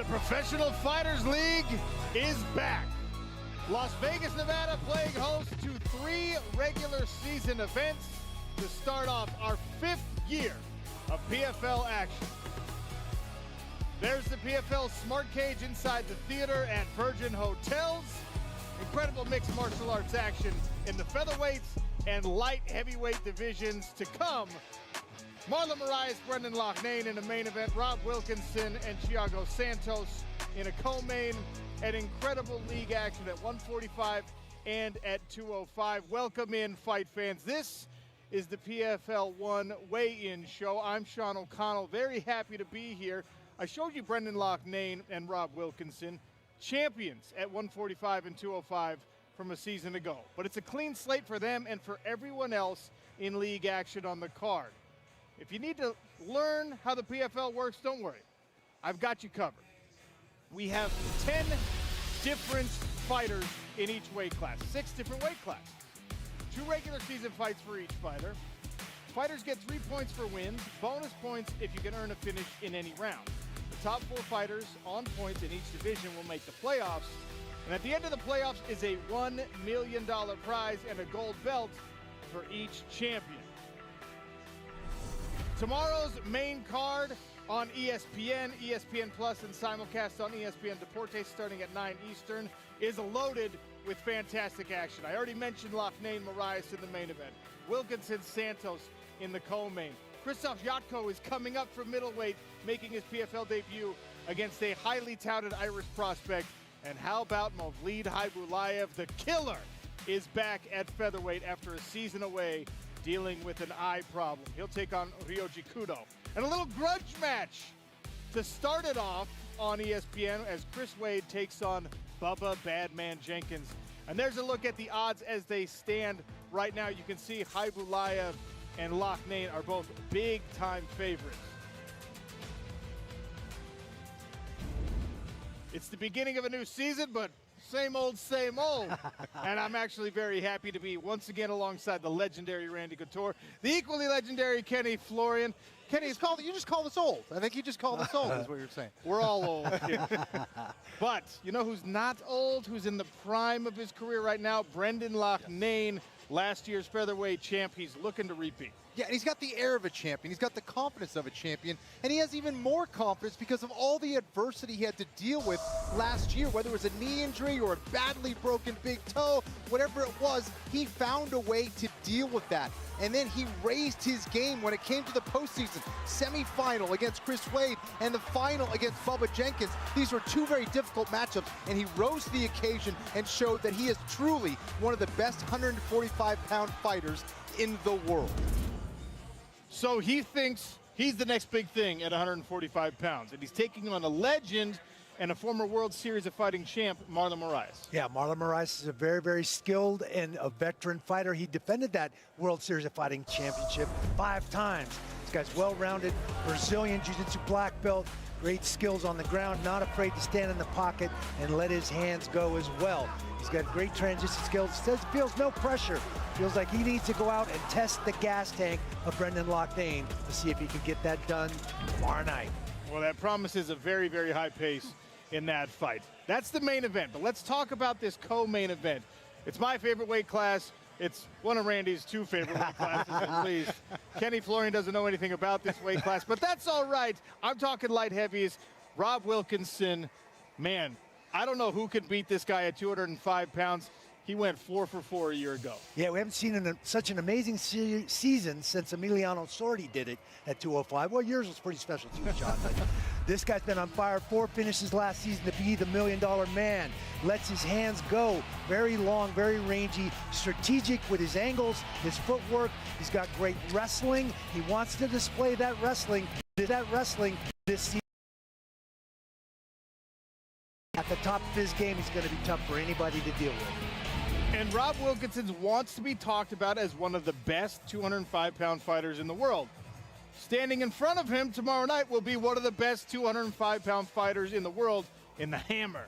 Professional Fighters League is back. Las Vegas, Nevada playing host to 3 regular season events to start off our 5th year of PFL action. There's the PFL Smart Cage inside the theater at Virgin Hotels. Incredible mixed martial arts action in the featherweight and light heavyweight divisions to come. Marlon Moraes, Loughnane in the main event, Rob Wilkinson and Thiago Santos in a co-main, and incredible league action at 145 and at 205. Welcome in, fight fans. This is the PFL 1 weigh-in show. I'm Sean O'Connell, very happy to be here. I showed you Loughnane and Rob Wilkinson, champions at 145 and 205 from a season ago. But it's a clean slate for them and for everyone else in league action on the card. If you need to learn how the PFL works, don't worry. I've got you covered. We have 10 different fighters in each weight class, 6 different weight classes. 2 regular season fights for each fighter. Fighters get 3 points for wins, bonus points if you can earn a finish in any round. The top 4 fighters on points in each division will make the playoffs. And at the end of the playoffs is a $1 million prize and a gold belt for each champion. Tomorrow's main card on ESPN, ESPN Plus, and simulcast on ESPN Deportes starting at 9 Eastern is loaded with fantastic action. I already mentioned Loughnane Moraes in the main event. Wilkinson Santos in the co-main. Krzysztof Jotko is coming up from middleweight, making his PFL debut against a highly touted Irish prospect. And how about Movlid Haibulaev, the killer, is back at featherweight after a season away, dealing with an eye problem. He'll take on Ryoji Kudo. And a little grudge match to start it off on ESPN as Chris Wade takes on Bubba Badman Jenkins. And there's a look at the odds as they stand right now. You can see Haibulaev and Loughnane are both big-time favorites. It's the beginning of a new season, but same old, same old. And I'm actually very happy to be once again alongside the legendary Randy Couture, the equally legendary Kenny Florian. Kenny, you just called us old. I think you just called us old is what you're saying. We're all old. But you know who's not old, who's in the prime of his career right now? Brendan Loughnane, last year's featherweight champ. He's looking to repeat. Yeah, and he's got the air of a champion. He's got the confidence of a champion. And he has even more confidence because of all the adversity he had to deal with last year, whether it was a knee injury or a badly broken big toe, whatever it was, he found a way to deal with that. And then he raised his game when it came to the postseason. Semi-final against Chris Wade and the final against Bubba Jenkins. These were 2 very difficult matchups, and he rose to the occasion and showed that he is truly one of the best 145-pound fighters in the world. So he thinks he's the next big thing at 145 pounds, and he's taking on a legend and a former World Series of Fighting champ, Marlon Moraes. Yeah, Marlon Moraes is a very, very skilled and a veteran fighter. He defended that World Series of Fighting championship 5 times. This guy's well-rounded, Brazilian Jiu-Jitsu black belt, great skills on the ground, not afraid to stand in the pocket and let his hands go as well. He's got great transition skills. Says he feels no pressure. Feels like he needs to go out and test the gas tank of Brendan Loughnane to see if he can get that done tomorrow night. Well, that promises a very, very high pace in that fight. That's the main event, but let's talk about this co-main event. It's my favorite weight class. It's one of Randy's 2 favorite weight classes, at least. Kenny Florian doesn't know anything about this weight class, but that's all right. I'm talking light heavies. Rob Wilkinson, man, I don't know who can beat this guy at 205 pounds. He went 4 for 4 a year ago. Yeah, we haven't seen such an amazing season since Emiliano Sordi did it at 205. Well, yours was pretty special too, John. But this guy's been on fire. 4 finishes last season to be the $1 million man. Lets his hands go. Very long, very rangy, strategic with his angles, his footwork. He's got great wrestling. He wants to display that wrestling this season. At the top of his game, he's going to be tough for anybody to deal with. And Rob Wilkinson wants to be talked about as one of the best 205-pound fighters in the world. Standing in front of him tomorrow night will be one of the best 205-pound fighters in the world in the Hammer.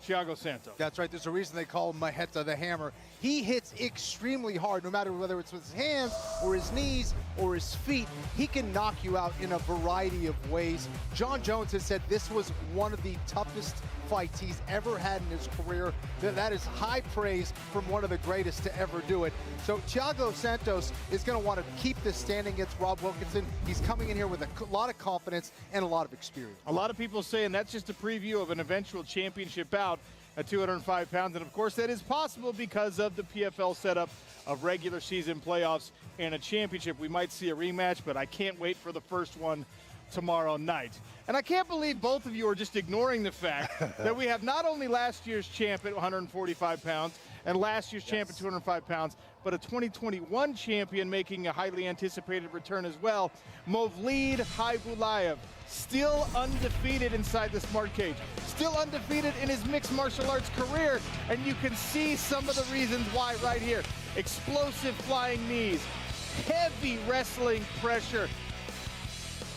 Thiago Santos. That's right. There's a reason they call him Maheta the Hammer. He hits extremely hard, no matter whether it's with his hands or his knees or his feet. He can knock you out in a variety of ways. John Jones has said this was one of the toughest fights he's ever had in his career. That is high praise from one of the greatest to ever do it. So Thiago Santos is going to want to keep this standing against Rob Wilkinson. He's coming in here with a lot of confidence and a lot of experience. A lot of people saying that's just a preview of an eventual championship bout at 205 pounds. And of course that is possible because of the PFL setup of regular season playoffs and a championship. We might see a rematch, but I can't wait for the first one tomorrow night. And I can't believe both of you are just ignoring the fact that we have not only last year's champ at 145 pounds and last year's champ at 205 pounds, but a 2021 champion making a highly anticipated return as well. Movlid Haybulayev, still undefeated inside the smart cage, still undefeated in his mixed martial arts career, and you can see some of the reasons why right here. Explosive flying knees, heavy wrestling pressure,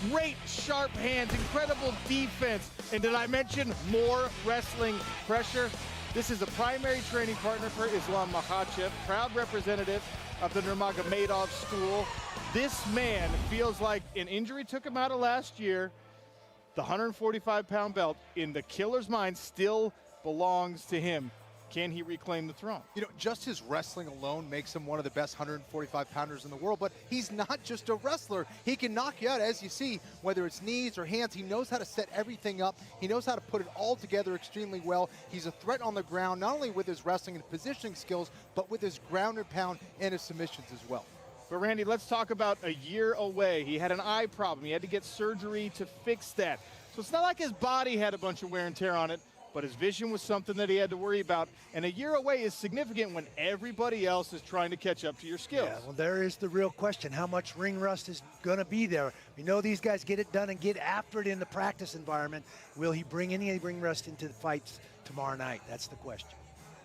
great sharp hands, incredible defense, and did I mention more wrestling pressure? This is a primary training partner for Islam Makhachev, proud representative of the Nurmagomedov school. This man feels like an injury took him out of last year. The 145-pound belt in the killer's mind still belongs to him. Can he reclaim the throne? You know, just his wrestling alone makes him one of the best 145-pounders in the world, but he's not just a wrestler. He can knock you out, as you see, whether it's knees or hands. He knows how to set everything up. He knows how to put it all together extremely well. He's a threat on the ground, not only with his wrestling and positioning skills, but with his ground and pound and his submissions as well. But Randy, let's talk about a year away. He had an eye problem. He had to get surgery to fix that. So it's not like his body had a bunch of wear and tear on it, but his vision was something that he had to worry about. And a year away is significant when everybody else is trying to catch up to your skills. Yeah, well, there is the real question. How much ring rust is going to be there? We know these guys get it done and get after it in the practice environment. Will he bring any ring rust into the fights tomorrow night? That's the question.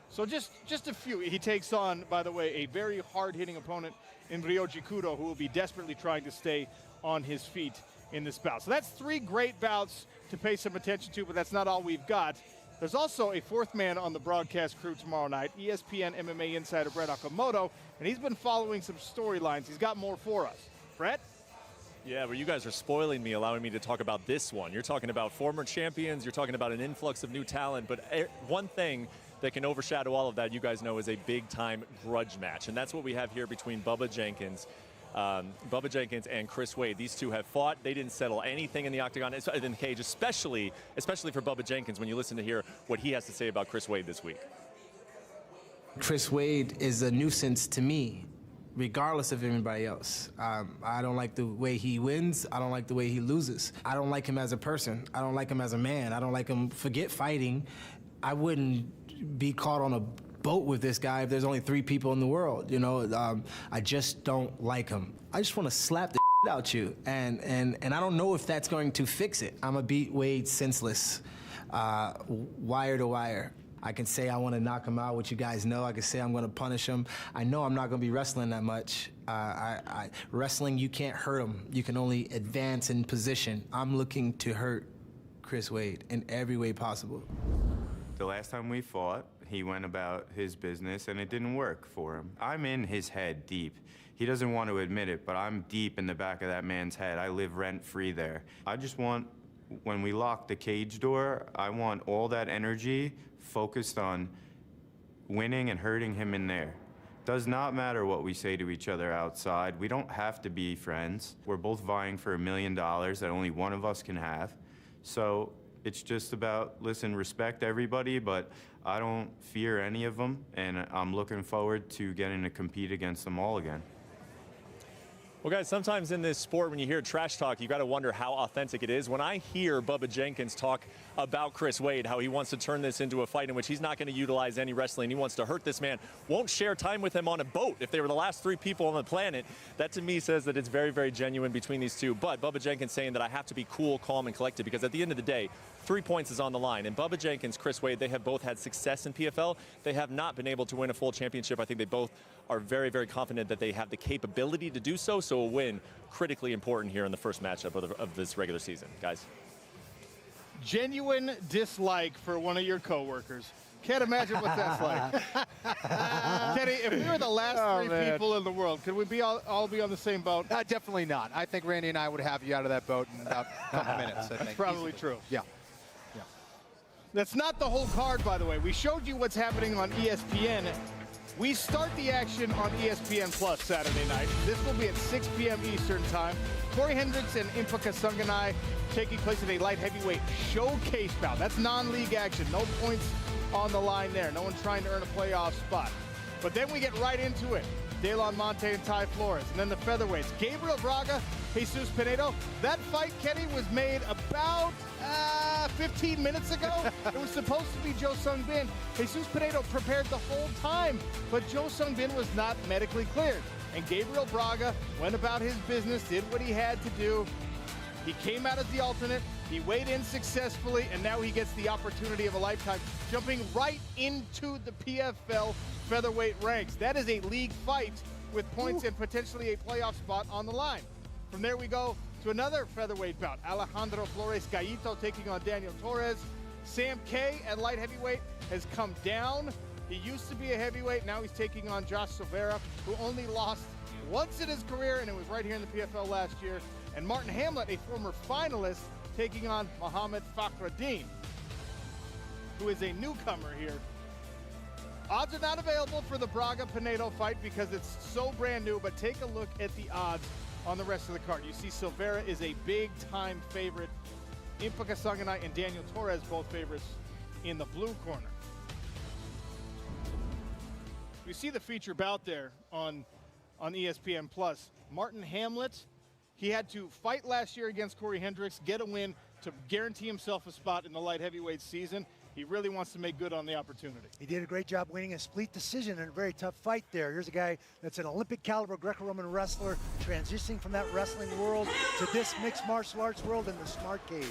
So just a few. He takes on, by the way, a very hard-hitting opponent in Ryoji Kudo, who will be desperately trying to stay on his feet in this bout. So that's three great bouts to pay some attention to, but that's not all we've got. There's also a fourth man on the broadcast crew tomorrow night, ESPN MMA insider Brett Okamoto, and he's been following some storylines. He's got more for us. Brett? Yeah, but you guys are spoiling me, allowing me to talk about this one. You're talking about former champions, you're talking about an influx of new talent, but one thing that can overshadow all of that, you guys know, is a big-time grudge match, and that's what we have here between Bubba Jenkins and Chris Wade. These two have fought. They didn't settle anything in the octagon, in the cage, especially for Bubba Jenkins when you listen to hear what he has to say about Chris Wade this week. Chris Wade is a nuisance to me, regardless of everybody else. I don't like the way he wins. I don't like the way he loses. I don't like him as a person. I don't like him as a man. I don't like him. Forget fighting. I wouldn't be caught on a boat with this guy if there's only 3 people in the world. You know, I just don't like him. I just want to slap the out you, and I don't know if that's going to fix it. I'm gonna beat Wade senseless, wire to wire. I can say I want to knock him out, which you guys know. I can say I'm going to punish him. I know I'm not going to be wrestling that much. Wrestling, you can't hurt him. You can only advance in position. I'm looking to hurt Chris Wade in every way possible. The last time we fought, he went about his business and it didn't work for him. I'm in his head deep. He doesn't want to admit it, but I'm deep in the back of that man's head. I live rent-free there. I just want, when we lock the cage door, I want all that energy focused on winning and hurting him in there. Does not matter what we say to each other outside. We don't have to be friends. We're both vying for $1 million that only one of us can have. So it's just about, listen, respect everybody, but I don't fear any of them, and I'm looking forward to getting to compete against them all again. Well, guys, sometimes in this sport, when you hear trash talk, you got to wonder how authentic it is. When I hear Bubba Jenkins talk about Chris Wade, how he wants to turn this into a fight in which he's not going to utilize any wrestling, he wants to hurt this man, won't share time with him on a boat if they were the last 3 people on the planet, that to me says that it's very, very genuine between these two. But Bubba Jenkins saying that I have to be cool, calm, and collected, because at the end of the day, 3 points is on the line. And Bubba Jenkins, Chris Wade, they have both had success in PFL. They have not been able to win a full championship. I think they both are very, very confident that they have the capability to do so. So a win, critically important here in the first matchup of this regular season. Guys. genuine dislike for one of your coworkers. Can't imagine what that's like. Kenny, if we were the last three people in the world, could we all be on the same boat? Definitely not. I think Randy and I would have you out of that boat in about a couple minutes. I think. Probably true. Yeah. That's not the whole card, by the way. We showed you what's happening on ESPN. We start the action on ESPN Plus Saturday night. This will be at 6 p.m. Eastern time. Corey Hendricks and Impa Kasanganay taking place in a light heavyweight showcase bout. That's non-league action. No points on the line there. No one trying to earn a playoff spot. But then we get right into it. Delon Monte and Ty Flores. And then the featherweights. Gabriel Braga, Jesus Pinedo. That fight, Kenny, was made about 15 minutes ago. It was supposed to be Jo Sung Bin. Jesus Pinedo prepared the whole time, but Jo Sung Bin was not medically cleared. And Gabriel Braga went about his business, did what he had to do. He came out as the alternate. He weighed in successfully, and now he gets the opportunity of a lifetime, jumping right into the PFL featherweight ranks. That is a league fight with points and potentially a playoff spot on the line. From there we go to another featherweight bout. Alejandro Flores Gallito taking on Daniel Torres. Sam K at light heavyweight has come down. He used to be a heavyweight. Now he's taking on Josh Silveira, who only lost once in his career, and it was right here in the PFL last year. And Martin Hamlet, a former finalist, taking on Mohamed Fakhreddin, who is a newcomer here. Odds are not available for the Braga-Pinedo fight because it's so brand new, but take a look at the odds on the rest of the card. You see Silveira is a big-time favorite. Impa Kasanganay and Daniel Torres, both favorites in the blue corner. You see the feature bout there on ESPN Plus. Martin Hamlet, he had to fight last year against Corey Hendricks, get a win to guarantee himself a spot in the light heavyweight season. He really wants to make good on the opportunity. He did a great job winning a split decision in a very tough fight there. Here's a guy that's an Olympic caliber Greco-Roman wrestler, transitioning from that wrestling world to this mixed martial arts world in the smart cage.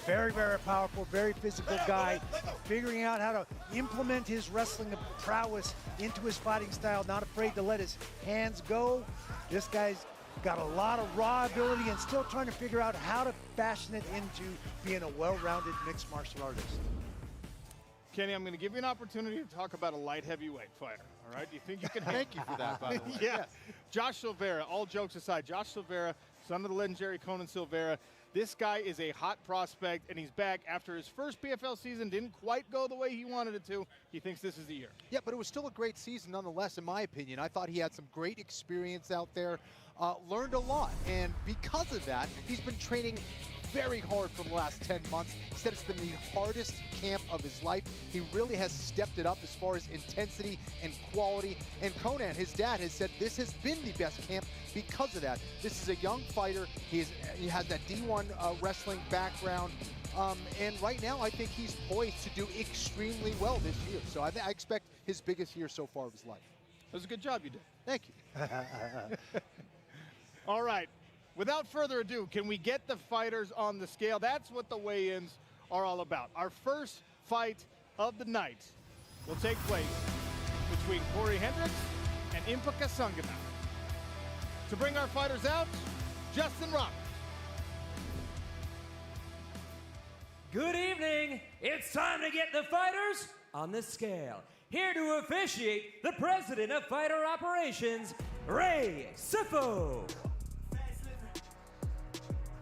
Very, very powerful, very physical guy, figuring out how to implement his wrestling prowess into his fighting style, not afraid to let his hands go. This guy's got a lot of raw ability and still trying to figure out how to fashion it into being a well-rounded mixed martial artist. Kenny, I'm going to give you an opportunity to talk about a light heavyweight fighter, all right? Do you think you can Thank you for that, by the way. Yeah. Josh Silveira, all jokes aside, Josh Silveira, son of the legendary Conan Silveira. This guy is a hot prospect, and he's back after his first PFL season. Didn't quite go the way he wanted it to. He thinks this is the year. Yeah, but it was still a great season nonetheless, in my opinion. I thought he had some great experience out there, learned a lot, and because of that, he's been training very hard for the last 10 months. He said it's been the hardest camp of his life. He really has stepped it up as far as intensity and quality. And Conan, his dad, has said this has been the best camp because of that. This is a young fighter. He has that D1 wrestling background. And right now, I think he's poised to do extremely well this year. So I expect his biggest year so far of his life. That was a good job you did. Thank you. All right. Without further ado, can we get the fighters on the scale? That's what the weigh-ins are all about. Our first fight of the night will take place between Corey Hendricks and Impa Kasanganay. To bring our fighters out, Justin Roberts. Good evening. It's time to get the fighters on the scale. Here to officiate, the president of fighter operations, Ray Sifo.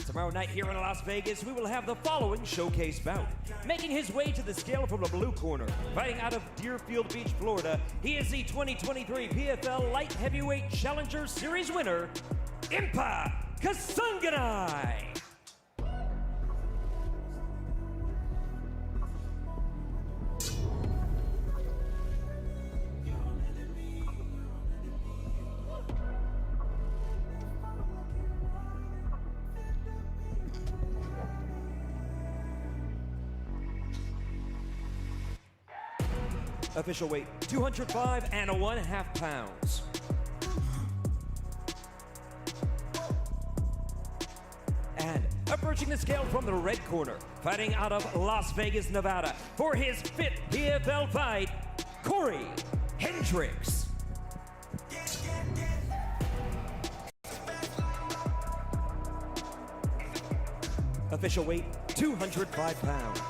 Tomorrow night here in Las Vegas, we will have the following showcase bout. Making his way to the scale from the blue corner, fighting out of Deerfield Beach, Florida, he is the 2023 PFL Light Heavyweight Challenger Series winner, Impa Kasanganay. Official weight, 205.5 pounds. And approaching the scale from the red corner, fighting out of Las Vegas, Nevada, for his 5th PFL fight, Corey Hendricks. Official weight, 205 pounds.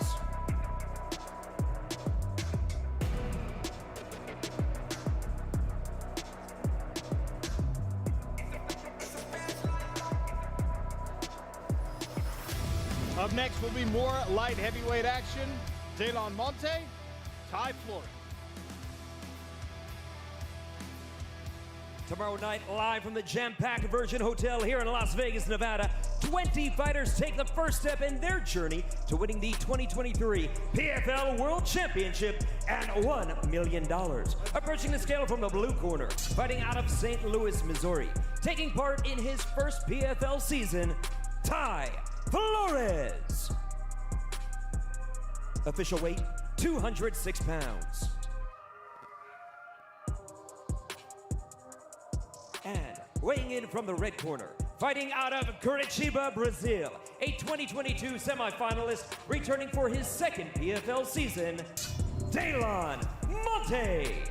Up next will be more light heavyweight action. Delon Monte, Ty Flores. Tomorrow night, live from the jam-packed Virgin Hotel here in Las Vegas, Nevada, 20 fighters take the first step in their journey to winning the 2023 PFL World Championship and $1 million. Approaching the scale from the blue corner, fighting out of St. Louis, Missouri, taking part in his first PFL season, Ty Flores. Official weight, 206 pounds. And weighing in from the red corner, fighting out of Curitiba, Brazil, a 2022 semifinalist returning for his second PFL season, Delon Monte.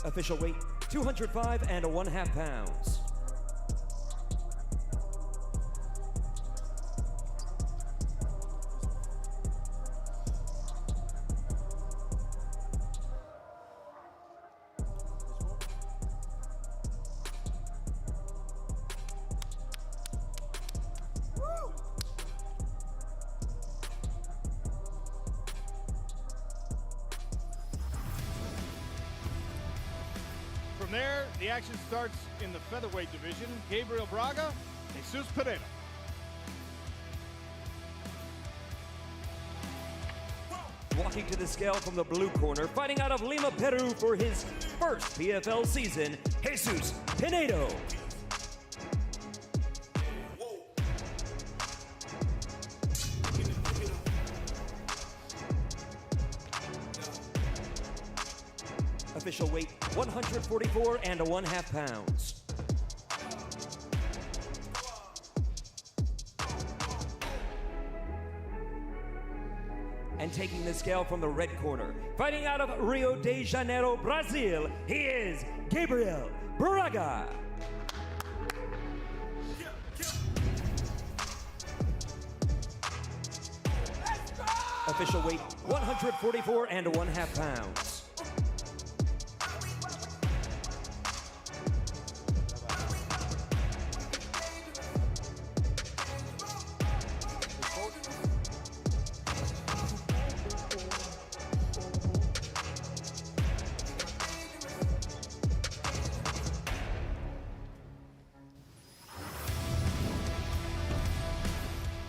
Official weight, 205 1/2 pounds. From there, the action starts in the featherweight division. Gabriel Braga, Jesus Pereira. Walking to the scale from the blue corner, fighting out of Lima, Peru for his first PFL season, Jesus Pinedo. Official weight, 144 1/2 pounds. And taking the scale from the red corner, fighting out of Rio de Janeiro, Brazil, he is Gabriel Braga. Official weight, 144 1/2 pounds.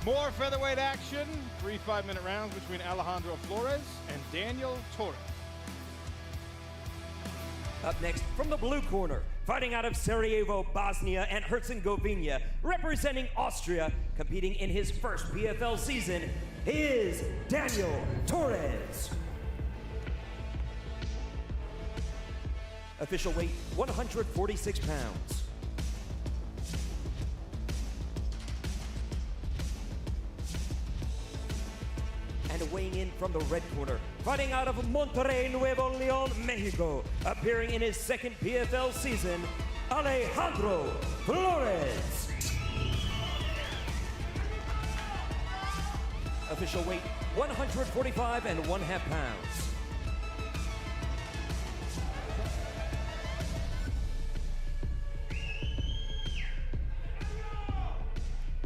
More featherweight action. 3 5-minute rounds between Alejandro Flores and Daniel Torres. Up next, from the blue corner, fighting out of Sarajevo, Bosnia and Herzegovina, representing Austria, competing in his first PFL season, is Daniel Torres. Official weight, 146 pounds. And weighing in from the red corner, fighting out of Monterrey, Nuevo León, Mexico, appearing in his second PFL season, Alejandro Flores. Official weight, 145 1/2 pounds.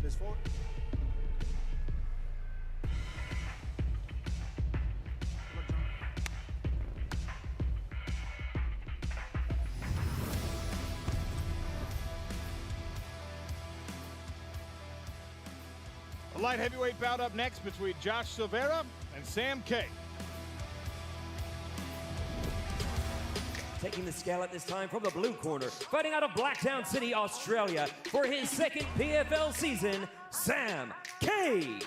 This forward. A light heavyweight bout up next between Josh Silveira and Sam Kay. Taking the scale at this time from the blue corner, fighting out of Blacktown City, Australia, for his second PFL season, Sam Kay.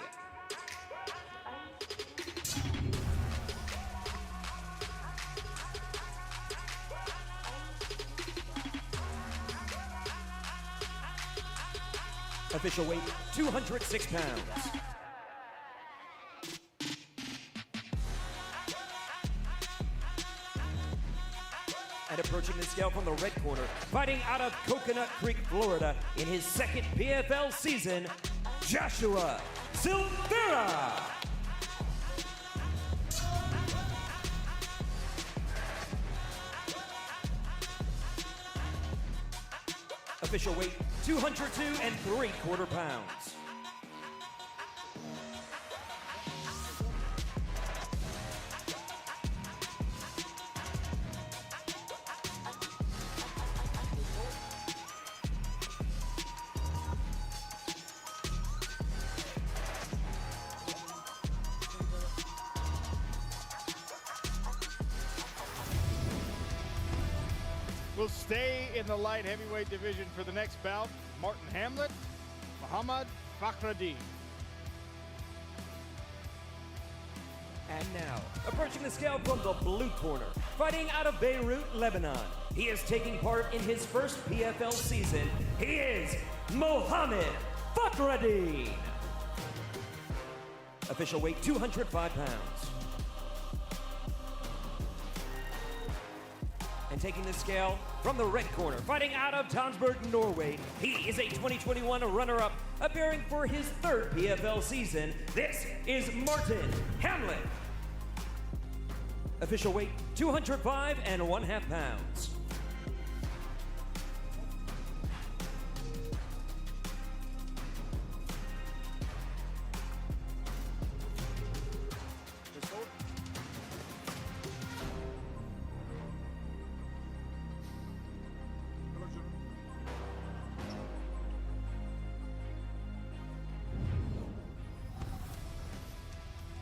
Official weight, 206 pounds. Approaching the scale from the red corner, fighting out of Coconut Creek, Florida, in his second PFL season, Joshua Silveira. Official weight, 202 3/4 pounds. We'll stay in the light heavyweight division for the next bout. Martin Hamlet, Muhammad Fakhreddin. And now, approaching the scale from the blue corner, fighting out of Beirut, Lebanon. He is taking part in his first PFL season. He is Mohamed Fakhreddin. Official weight, 205 pounds. And taking the scale from the red corner, fighting out of Tonsberg, Norway, he is a 2021 runner-up, appearing for his third PFL season. This is Martin Hamlet. Official weight, 205 1/2 pounds.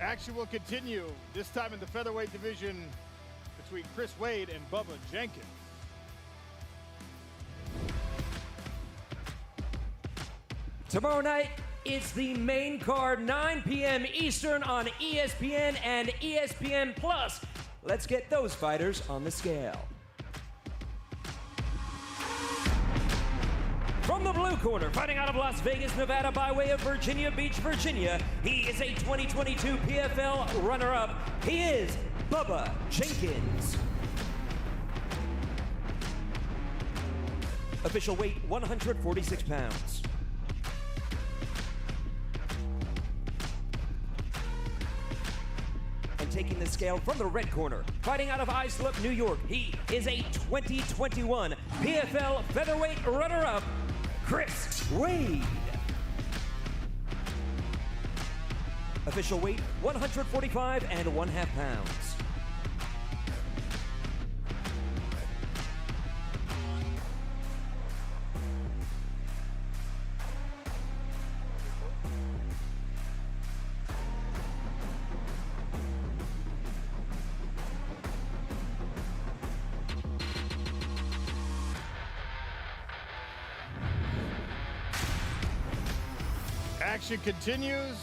Action will continue, this time in the featherweight division between Chris Wade and Bubba Jenkins. Tomorrow night, it's the main card, 9 p.m. Eastern on ESPN and ESPN Plus. Let's get those fighters on the scale. From the blue corner, fighting out of Las Vegas, Nevada, by way of Virginia Beach, Virginia, he is a 2022 PFL runner-up. He is Bubba Jenkins. Official weight, 146 pounds. And taking the scale from the red corner, fighting out of Islip, New York, he is a 2021 PFL featherweight runner-up, Chris Wade. Official weight, 145 1/2 pounds. Action continues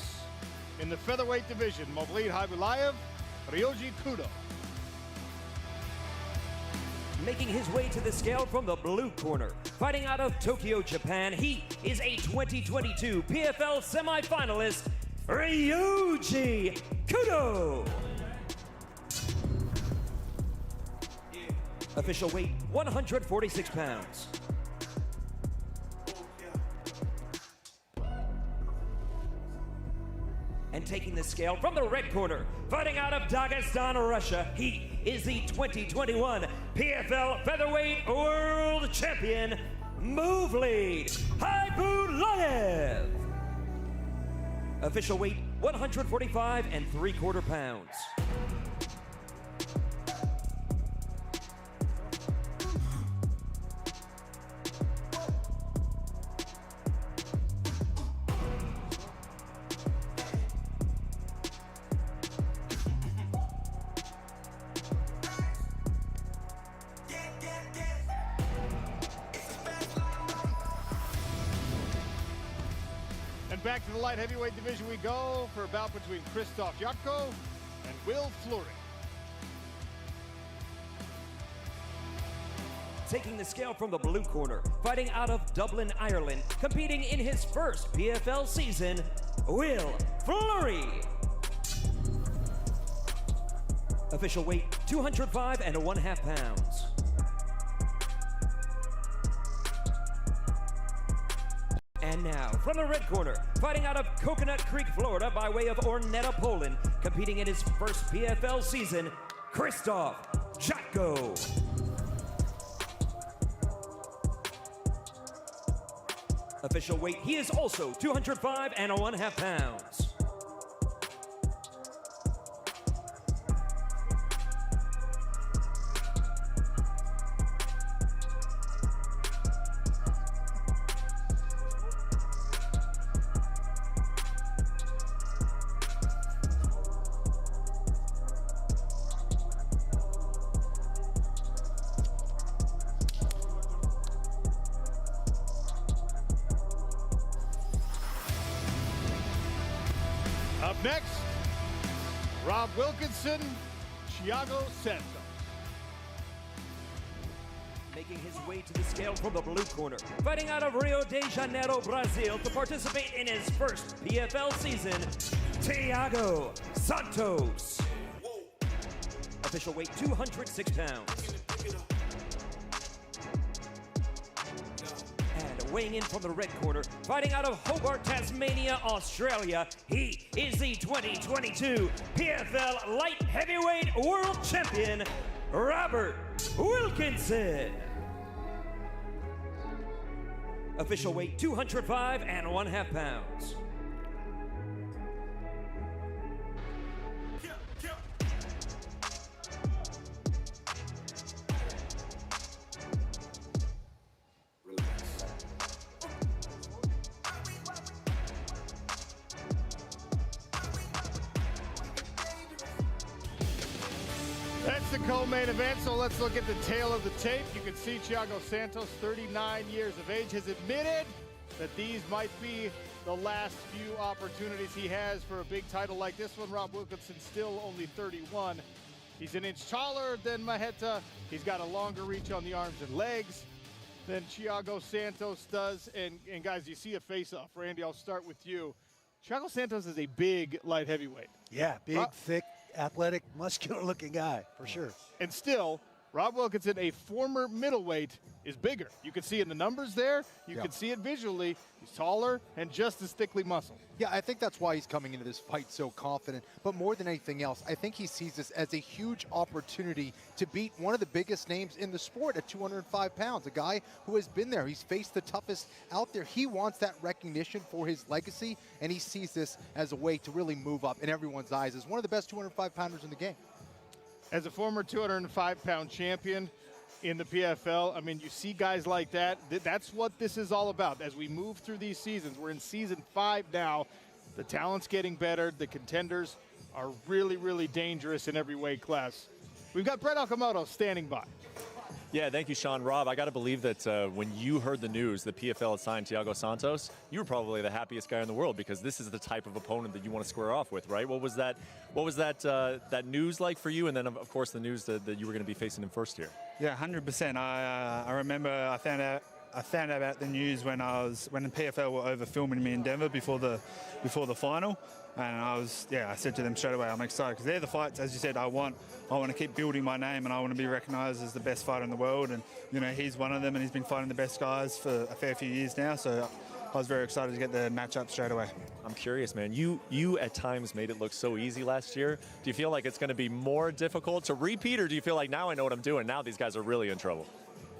in the featherweight division. Mavlid Habulayev, Ryoji Kudo. Making his way to the scale from the blue corner, fighting out of Tokyo, Japan, he is a 2022 PFL semifinalist, Ryoji Kudo. Official weight, 146 pounds. And taking the scale from the red corner, fighting out of Dagestan, Russia, he is the 2021 PFL Featherweight World Champion, Mavlid Habulayev. Official weight, 145 3/4 pounds. And back to the light heavyweight division we go for a bout between Krzysztof Jotko and Will Fleury. Taking the scale from the blue corner, fighting out of Dublin, Ireland, competing in his first PFL season, Will Fleury. Official weight, 205 1/2 pounds. And now, from the red corner, fighting out of Coconut Creek, Florida, by way of Ornetta, Poland, competing in his first PFL season, Krzysztof Jotko. Official weight, he is also 205 1/2 pounds. Up next, Rob Wilkinson, Thiago Santos. Making his way to the scale from the blue corner, fighting out of Rio de Janeiro, Brazil, to participate in his first PFL season, Thiago Santos. Official weight 206 pounds. And weighing in from the red corner, fighting out of Hobart, Tasmania, Australia, he is the 2022 PFL Light Heavyweight World Champion, Robert Wilkinson. Official weight 205 1/2 pounds. That's the co-main event, so let's look at the tail of the tape. You can see Thiago Santos, 39 years of age, has admitted that these might be the last few opportunities he has for a big title like this one. Rob Wilkinson still only 31. He's an inch taller than Maheta. He's got a longer reach on the arms and legs than Thiago Santos does. And guys, you see a face-off. Randy, I'll start with you. Thiago Santos is a big light heavyweight. Yeah, big, thick, athletic, muscular-looking guy, for sure. And still, Rob Wilkinson, a former middleweight, is bigger. You can see in the numbers there. You can see it visually. He's taller and just as thickly muscled. Yeah, I think that's why he's coming into this fight so confident. But more than anything else, I think he sees this as a huge opportunity to beat one of the biggest names in the sport at 205 pounds, a guy who has been there. He's faced the toughest out there. He wants that recognition for his legacy, and he sees this as a way to really move up in everyone's eyes as one of the best 205-pounders in the game. As a former 205-pound champion in the PFL, I mean, you see guys like that. That's what this is all about. As we move through these seasons, we're in season 5 now. The talent's getting better. The contenders are really, really dangerous in every weight class. We've got Brett Okamoto standing by. Yeah, thank you, Sean. Rob, I got to believe that when you heard the news that PFL had signed Thiago Santos, you were probably the happiest guy in the world because this is the type of opponent that you want to square off with, right? What was that news like for you? And then, of course, the news that you were going to be facing him first here. Yeah, 100%. I remember I found out about the news when the PFL were over filming me in Denver before the final, and I said to them straight away, I'm excited because they're the fights, as you said, I want to keep building my name, and I want to be recognised as the best fighter in the world, and he's one of them, and he's been fighting the best guys for a fair few years now, so I was very excited to get the matchup straight away. I'm curious, man. You at times made it look so easy last year. Do you feel like it's going to be more difficult to repeat, or do you feel like now I know what I'm doing? Now these guys are really in trouble.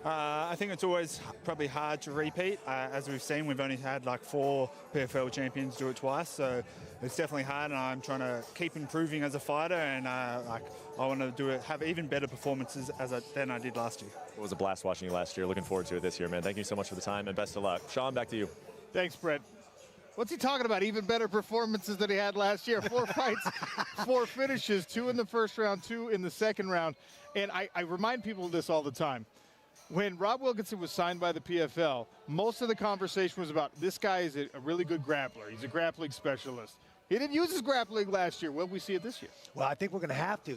I think it's always probably hard to repeat. As we've seen, we've only had like 4 PFL champions do it twice, so it's definitely hard, and I'm trying to keep improving as a fighter, and I want to have even better performances than I did last year. It was a blast watching you last year. Looking forward to it this year, man. Thank you so much for the time, and best of luck. Sean, back to you. Thanks, Brett. What's he talking about? Even better performances than he had last year. 4 fights, 4 finishes, 2 in the first round, 2 in the second round. And I remind people of this all the time. When Rob Wilkinson was signed by the PFL, most of the conversation was about this guy is a really good grappler. He's a grappling specialist. He didn't use his grappling last year. Will we see it this year? Well, I think we're going to have to.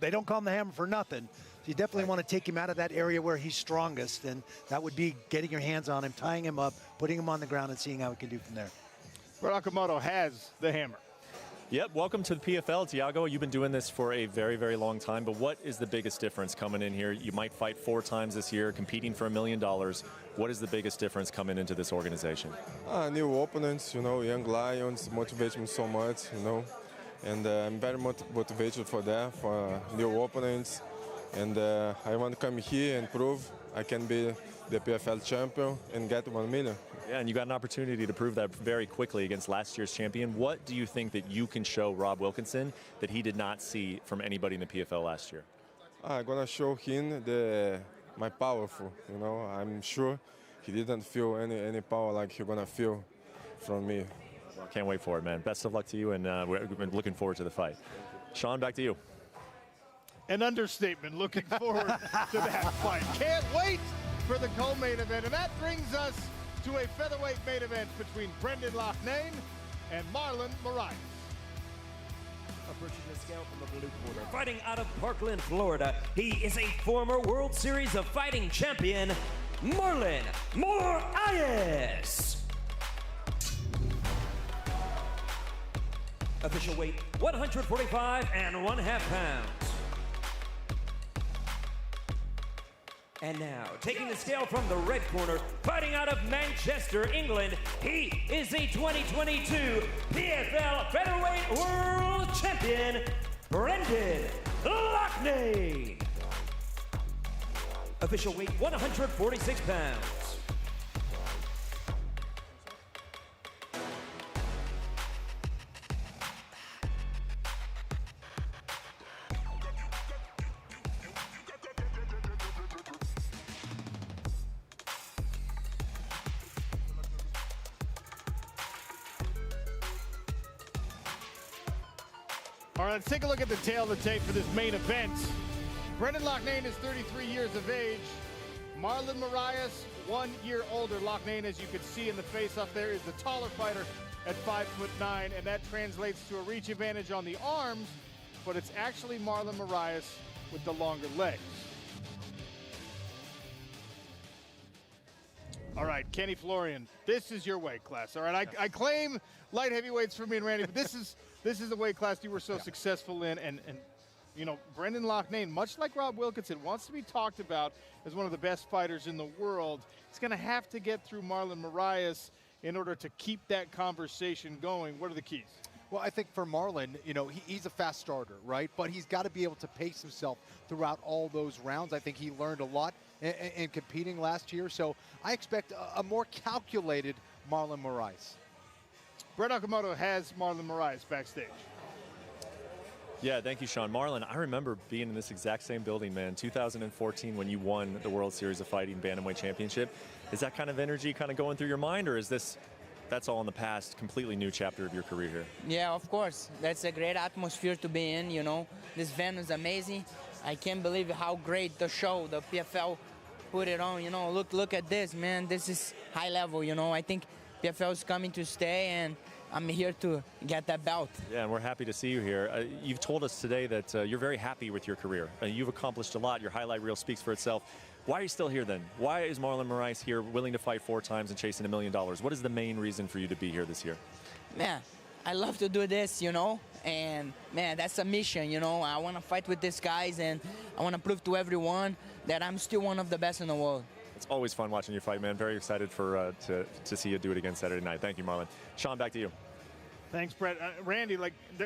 They don't call him the Hammer for nothing. So you definitely want to take him out of that area where he's strongest, and that would be getting your hands on him, tying him up, putting him on the ground, and seeing how we can do from there. Brett Okamoto has the hammer. Yep, welcome to the PFL, Tiago. You've been doing this for a very, very long time, but what is the biggest difference coming in here? You might fight 4 times this year, competing for $1 million. What is the biggest difference coming into this organization? New opponents, young lions motivate me so much, and I'm very motivated for that, for new opponents. And I want to come here and prove I can be the PFL champion and get 1 million. Yeah, and you got an opportunity to prove that very quickly against last year's champion. What do you think that you can show Rob Wilkinson that he did not see from anybody in the PFL last year? I'm going to show him my powerful, I'm sure he didn't feel any power like he's going to feel from me. Well, can't wait for it, man. Best of luck to you, and we've been looking forward to the fight. Sean, back to you. An understatement, looking forward to that fight. Can't wait for the co-main event, and that brings us to a featherweight main event between Brendan Loughnane and Marlon Moraes. Approaching the scale from the blue corner, fighting out of Parkland, Florida, he is a former World Series of Fighting champion, Marlon Moraes. Official weight, 145.5 pounds. And now, taking the scale from the red corner, fighting out of Manchester, England, he is the 2022 PFL Featherweight World Champion, Brendan Loughnane. Official weight, 146 pounds. All right, let's take a look at the tail of the tape for this main event. Brendan Loughnane is 33 years of age. Marlon Moraes, 1 year older. Loughnane, as you can see in the face up there, is the taller fighter at 5'9", and that translates to a reach advantage on the arms, but it's actually Marlon Moraes with the longer legs. All right, Kenny Florian, this is your weight class. All right, I claim light heavyweights for me and Randy, but this is the weight class you were so successful in, and Brendan Loughnane, much like Rob Wilkinson, wants to be talked about as one of the best fighters in the world. He's going to have to get through Marlon Moraes in order to keep that conversation going. What are the keys? Well, I think for Marlon, he's a fast starter, right? But he's got to be able to pace himself throughout all those rounds. I think he learned a lot in competing last year. So I expect a more calculated Marlon Moraes. Brett Okamoto has Marlon Moraes backstage. Yeah, thank you, Sean. Marlon, I remember being in this exact same building, man, 2014 when you won the World Series of Fighting Bantamweight Championship. Is that kind of energy kind of going through your mind, or is that's all in the past, completely new chapter of your career here? Yeah, of course. That's a great atmosphere to be in, This venue is amazing. I can't believe how great the show, the PFL put it on, Look at this, man. This is high level, I think PFL is coming to stay, and I'm here to get that belt. Yeah, and we're happy to see you here. You've told us today that you're very happy with your career. You've accomplished a lot. Your highlight reel speaks for itself. Why are you still here then? Why is Marlon Moraes here, willing to fight 4 times and chasing $1 million? What is the main reason for you to be here this year? Man, I love to do this, and man, that's a mission, I want to fight with these guys, and I want to prove to everyone that I'm still one of the best in the world. It's always fun watching you fight, man. Very excited for to see you do it again Saturday night. Thank you, Marlon. Sean, back to you. Thanks, Brett. Randy,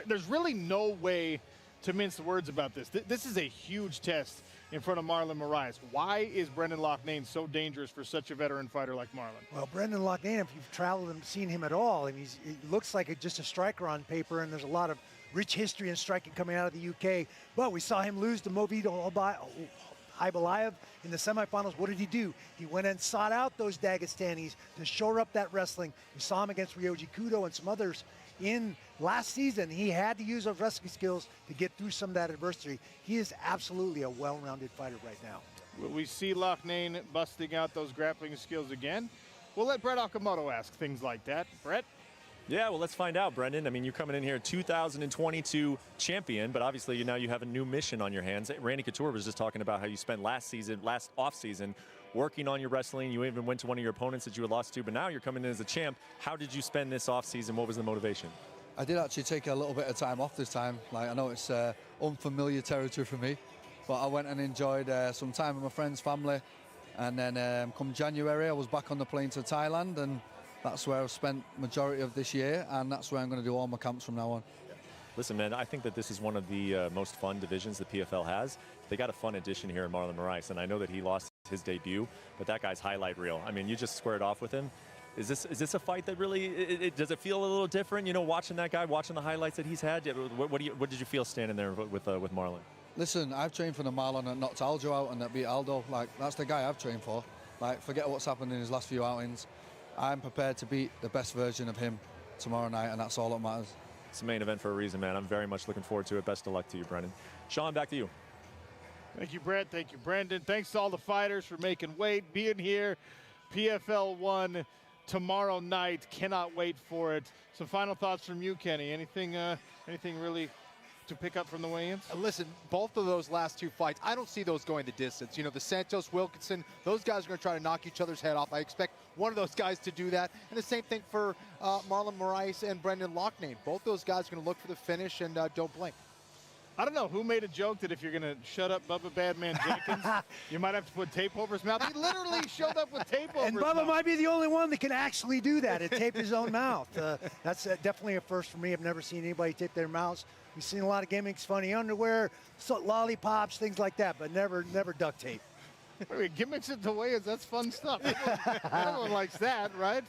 there's really no way to mince the words about this. This is a huge test in front of Marlon Moraes. Why is Brendan Loughnane so dangerous for such a veteran fighter like Marlon? Well, Brendan Loughnane, if you've traveled and seen him at all, he looks like just a striker on paper, and there's a lot of rich history in striking coming out of the UK. But we saw him lose to Movito Aibalayev in the semifinals. What did he do? He went and sought out those Dagestanis to shore up that wrestling. We saw him against Ryoji Kudo and some others in last season. He had to use those wrestling skills to get through some of that adversity. He is absolutely a well-rounded fighter right now. Will we see Loughnane busting out those grappling skills again? We'll let Brett Okamoto ask things like that. Brett? Yeah, well, let's find out, Brendan. I mean, you're coming in here 2022 champion, but obviously now you have a new mission on your hands. Randy Couture was just talking about how you spent last off-season, working on your wrestling. You even went to one of your opponents that you had lost to, but now you're coming in as a champ. How did you spend this off-season? What was the motivation? I did actually take a little bit of time off this time. Like, I know it's unfamiliar territory for me, but I went and enjoyed some time with my friends, family, and then come January, I was back on the plane to Thailand, and that's where I've spent majority of this year, and that's where I'm going to do all my camps from now on. Listen, man, I think that this is one of the most fun divisions the PFL has. They got a fun addition here in Marlon Moraes, and I know that he lost his debut, but that guy's highlight reel. I mean, you just squared off with him. Is this a fight that really, does it feel a little different, you know, watching that guy, watching the highlights that he's had? What did you feel standing there with Marlon? Listen, I've trained for the Marlon that knocked Aljo out and that beat Aldo. Like, that's the guy I've trained for. Like, forget what's happened in his last few outings. I'm prepared to beat the best version of him tomorrow night, and that's all that matters. It's the main event for a reason, man. I'm very much looking forward to it. Best of luck to you, Brendan. Sean, back to you. Thank you, Brett. Thank you, Brendan. Thanks to all the fighters for making weight, being here. PFL 1 tomorrow night. Cannot wait for it. Some final thoughts from you, Kenny. Anything really to pick up from the weigh-ins? Listen, both of those last two fights, I don't see those going the distance. You know, the Santos, Wilkinson, those guys are going to try to knock each other's head off. I expect one of those guys to do that. And the same thing for Marlon Moraes and Brendan Loughnane. Both those guys are going to look for the finish and don't blink. I don't know who made a joke that if you're going to shut up Bubba Badman Jenkins, you might have to put tape over his mouth. He literally showed up with tape over and his Bubba mouth. might be the only one that can actually do that, and tape his own mouth. That's definitely a first for me. I've never seen anybody tape their mouths. We've seen a lot of gimmicks, funny underwear, lollipops, things like that, but never duct tape. Wait, gimmicks at the weigh-ins, that's fun stuff. Everyone likes that, right?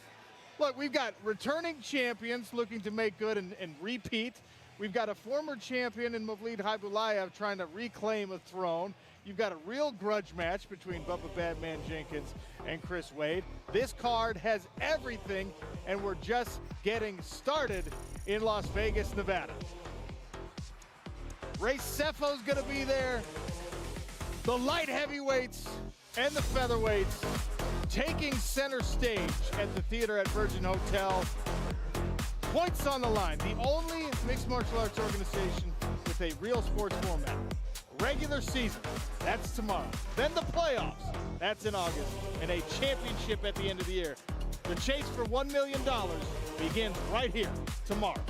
Look, we've got returning champions looking to make good and repeat. We've got a former champion in Mavlid Haibulayev trying to reclaim a throne. You've got a real grudge match between Bubba Badman Jenkins and Chris Wade. This card has everything, and we're just getting started in Las Vegas, Nevada. Ray Cefo's going to be there. The light heavyweights and the featherweights taking center stage at the theater at Virgin Hotel. Points on the line. The only mixed martial arts organization with a real sports format. Regular season, that's tomorrow. Then the playoffs, that's in August. And a championship at the end of the year. The chase for $1 million begins right here tomorrow.